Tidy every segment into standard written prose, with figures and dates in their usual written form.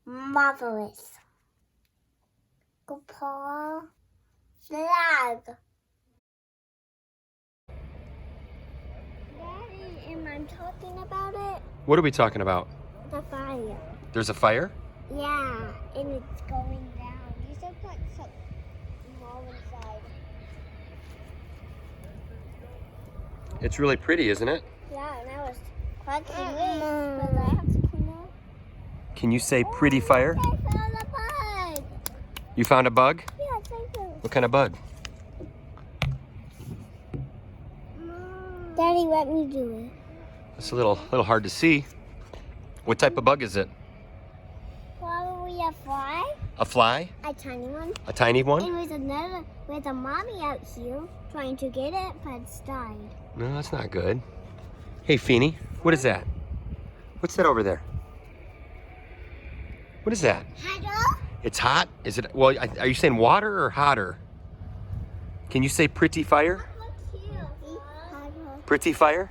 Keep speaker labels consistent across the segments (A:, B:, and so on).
A: Marvelous. Capaul. Flag. Daddy, am I talking about it?
B: What are we talking about?
A: The fire.
B: There's a fire?
A: Yeah, and it's going down. You should put some more inside.
B: It's really pretty, isn't it?
A: Yeah, and I was cracking leaves, but I have to clean up.
B: Can you say pretty fire?
A: I found a bug.
B: You found a bug?
A: Yeah, thank you.
B: What kind of bug?
A: Daddy, let me do it.
B: It's a little hard to see. What type of bug is it?
A: Probably a fly.
B: A fly?
A: A tiny one.
B: A tiny one?
A: And with a mommy out here trying to get it, but it's died.
B: No, that's not good. Hey, Feeny, what is that? What's that over there? What is that?
A: Hello?
B: It's hot? Is it? Well, are you saying water or hotter? Can you say pretty fire? Pretty fire?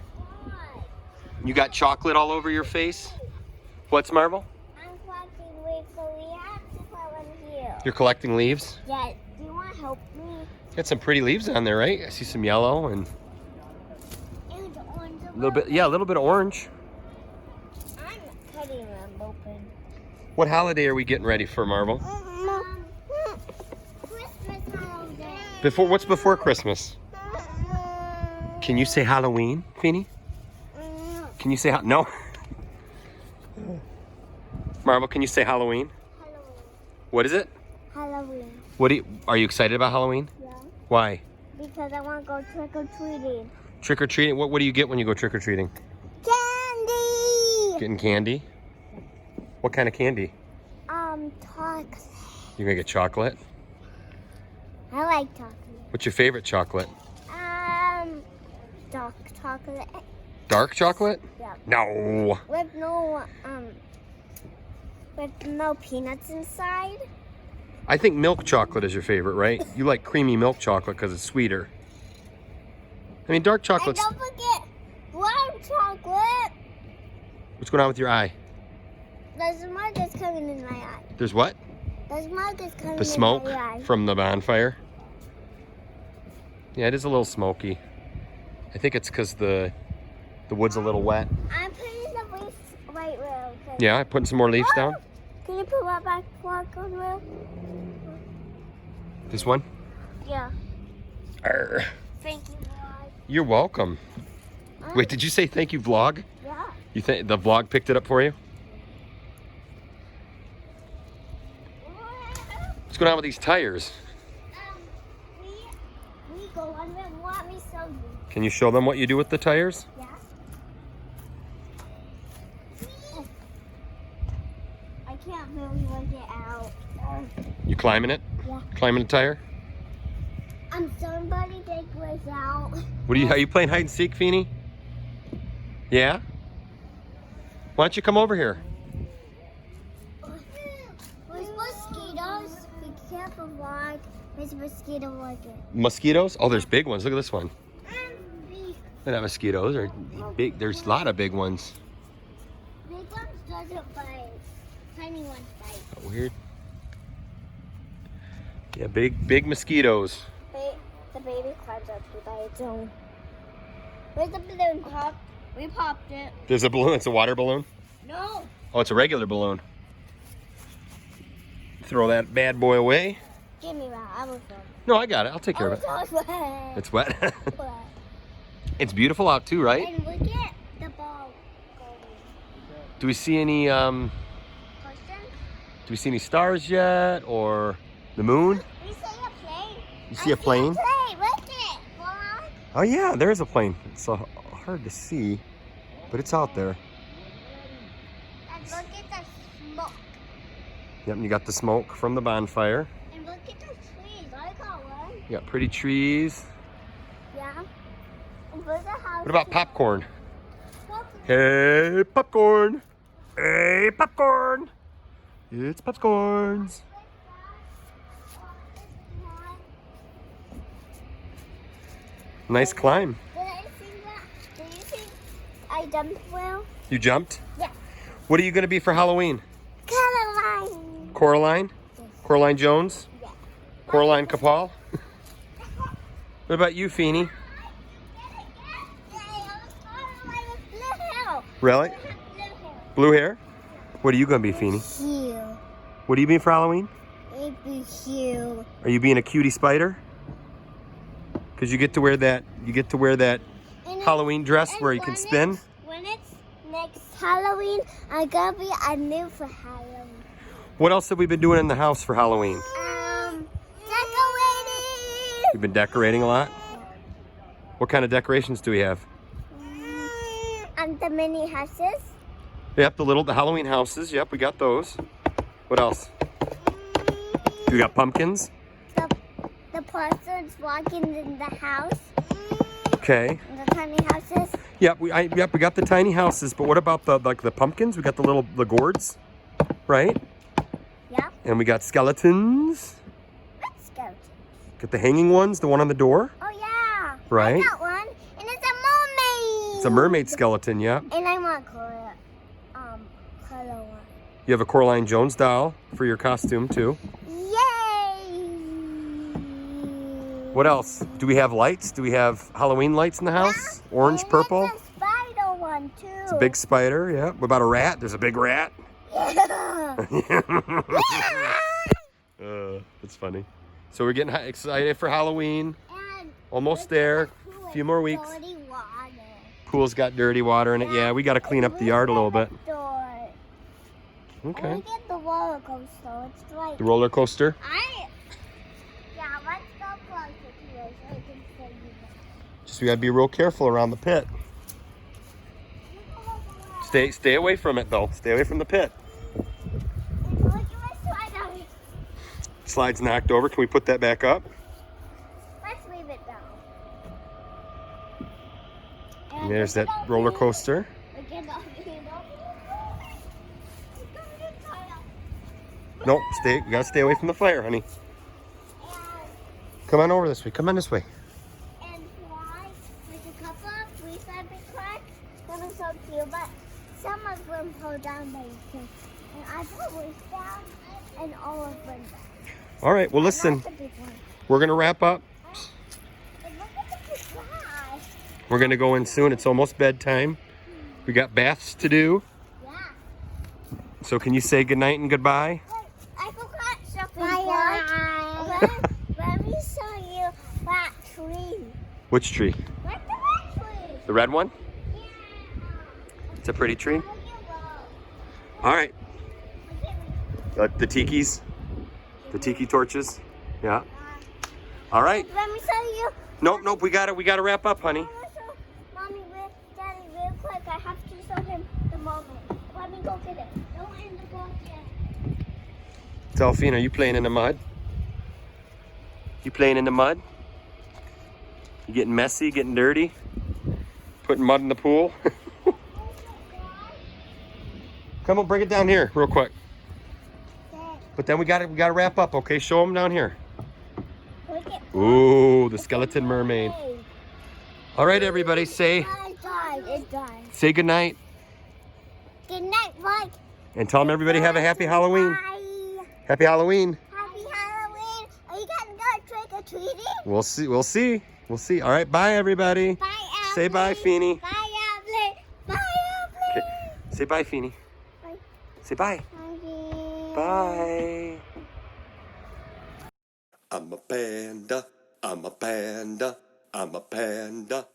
B: You got chocolate all over your face? What's Marvel?
A: I'm collecting leaves, so we have to put one here.
B: You're collecting leaves?
A: Dad, do you want to help me?
B: Got some pretty leaves on there, right? I see some yellow and
A: And orange.
B: a little bit, yeah, a little bit of orange.
A: I'm cutting them open.
B: What holiday are we getting ready for, Marvel?
A: Christmas holiday.
B: What's before Christmas? Can you say Halloween, Feeny? Can you say no? Marvel, can you say Halloween?
A: Halloween.
B: What is it?
A: Halloween.
B: Are you excited about Halloween?
A: Yeah.
B: Why?
A: Because I want to go trick or treating.
B: Trick or treating? What do you get when you go trick or treating?
A: Candy.
B: Getting candy? What kind of candy?
A: Chocolate.
B: You're gonna get chocolate?
A: I like chocolate.
B: What's your favorite chocolate?
A: Dark chocolate.
B: Dark chocolate?
A: Yeah.
B: No.
A: With no peanuts inside.
B: I think milk chocolate is your favorite, right? You like creamy milk chocolate because it's sweeter. I mean, dark
A: And
B: chocolate's...
A: don't forget brown chocolate.
B: What's going on with your eye?
A: The smoke is coming in my eye.
B: There's what?
A: The smoke is coming
B: The smoke
A: in my eye.
B: from the bonfire? Yeah, it is a little smoky. I think it's because the wood's a little wet.
A: I'm putting the leaves right where.
B: Yeah, putting some more leaves down.
A: Can you put that back on where?
B: This one?
A: Yeah.
B: Arr.
A: Thank you, vlog.
B: You're welcome. Wait, did you say thank you, vlog?
A: Yeah.
B: You think the vlog picked it up for you? What's going on with these tires?
A: We go on there. Let me show you.
B: Can you show them what you do with the tires?
A: Yeah. I can't really work it out.
B: You climbing it?
A: Yeah.
B: Climbing a tire?
A: Somebody take this out.
B: Are you playing hide and seek, Feeny? Yeah? Why don't you come over here?
A: There's mosquitoes. Be careful, vlog. There's mosquito working.
B: Mosquitoes? Oh, there's big ones. Look at this one. Look at that mosquitoes. Are big. There's a lot of big ones.
A: Big ones doesn't bite. Tiny ones bite.
B: Oh, weird. Yeah, big mosquitoes.
A: The baby climbs up to by its own. Where's the balloon pop? We popped it.
B: There's a balloon. It's a water balloon?
A: No.
B: Oh, it's a regular balloon. Throw that bad boy away.
A: Give me that. I was wet.
B: No, I got it. I'll take care of it.
A: I was wet.
B: It's wet.
A: Wet.
B: It's beautiful out too, right?
A: And look at the ball going.
B: Do we see any
A: Question?
B: do we see any stars yet or the moon?
A: We see a plane.
B: You see a plane?
A: Look it. Vlog.
B: Oh yeah, there is a plane. It's hard to see, but it's out there.
A: And look at the smoke.
B: Yep, and you got the smoke from the bonfire.
A: And look at the trees. I got one.
B: You got pretty trees.
A: Yeah. And where's the house?
B: What about popcorn? Hey, popcorn! Hey, popcorn! It's popcorns. Nice climb.
A: Did I see that? Do you think I jumped well?
B: You jumped?
A: Yeah.
B: What are you going to be for Halloween?
A: Caroline.
B: Coraline?
A: Yes.
B: Coraline Jones?
A: Yeah.
B: Coraline Capaul? What about you, Feeny? Really? Blue hair? What are you going to be, Feeny?
A: Here.
B: What are you being for Halloween?
A: Maybe here.
B: Are you being a cutie spider? Because you get to wear that. You get to wear that Halloween dress where you can spin.
A: When it's next Halloween, I'm gonna be a new for Halloween.
B: What else have we been doing in the house for Halloween?
A: Decorating.
B: We've been decorating a lot. What kind of decorations do we have?
A: And the mini houses.
B: Yep, the Halloween houses. Yep, we got those. What else? We got pumpkins.
A: The person's walking in the house.
B: Okay.
A: The tiny houses.
B: Yep, we got the tiny houses. But what about the pumpkins? We got the gourds, right?
A: Yeah.
B: And we got skeletons.
A: What skeleton?
B: Got the hanging ones, the one on the door.
A: Oh yeah.
B: Right.
A: I got one, and it's a mermaid.
B: It's a mermaid skeleton. Yep.
A: And I want color one.
B: You have a Coraline Jones doll for your costume too.
A: Yay!
B: What else? Do we have lights? Do we have Halloween lights in the house?
A: Yeah.
B: Orange,
A: and
B: purple?
A: It's a spider one too.
B: It's a big spider, yeah. What about a rat? There's a big rat.
A: Yeah.
B: That's funny. So we're getting excited for Halloween.
A: And
B: Almost there. A few more weeks.
A: dirty water.
B: Pool's got dirty water in it. Yeah, we got to clean up the yard a little bit.
A: And
B: Okay.
A: we get the roller coaster. It's like
B: The roller coaster.
A: Yeah, let's go closer to it so we can see you.
B: Just we got to be real careful around the pit. Stay away from it though. Stay away from the pit.
A: Look at my slider.
B: Slide's knocked over. Can we put that back up?
A: Let's leave it down.
B: And there's that roller coaster. Nope, we gotta stay away from the fire, honey. Come on over this way. Come on this way.
A: And fly with a couple of three-sided cracks. That was so cute, but some of them pull down by themselves. And I pull down and all of them down.
B: All right, well listen,
A: Not the big one.
B: we're gonna wrap up.
A: And look at the big fly.
B: We're gonna go in soon. It's almost bedtime. We got baths to do.
A: Yeah.
B: So can you say goodnight and goodbye?
A: Wait, I forgot something. Let me show you that tree.
B: Which tree?
A: Where's the red tree?
B: The red one?
A: Yeah.
B: It's a pretty tree.
A: Look at
B: All right. The tikis,
A: me.
B: the tiki torches. Yeah. All right.
A: Let me show you.
B: Nope. We gotta wrap up, honey.
A: I want to show Mommy, Daddy, real quick. I have to show him the moment. Let me go get it. Don't end the boat yet.
B: Delphine, are you playing in the mud? You playing in the mud? You getting messy, getting dirty? Putting mud in the pool? Come on, bring it down here real quick. But then we gotta wrap up, okay? Show them down here.
A: Look at
B: Ooh, the skeleton mermaid. All right, everybody,
A: It died.
B: say goodnight.
A: Good night, Mike.
B: And tell them everybody have a happy Halloween.
A: Bye.
B: Happy Halloween.
A: Happy Halloween. Are you gonna go trick or treating?
B: We'll see. All right, bye, everybody.
A: Bye, Avril.
B: Say bye, Feeny.
A: Bye, Avril. Bye, Avril.
B: Okay. Say bye, Feeny.
A: Bye.
B: Say bye. Bye. I'm a panda. I'm a panda. I'm a panda.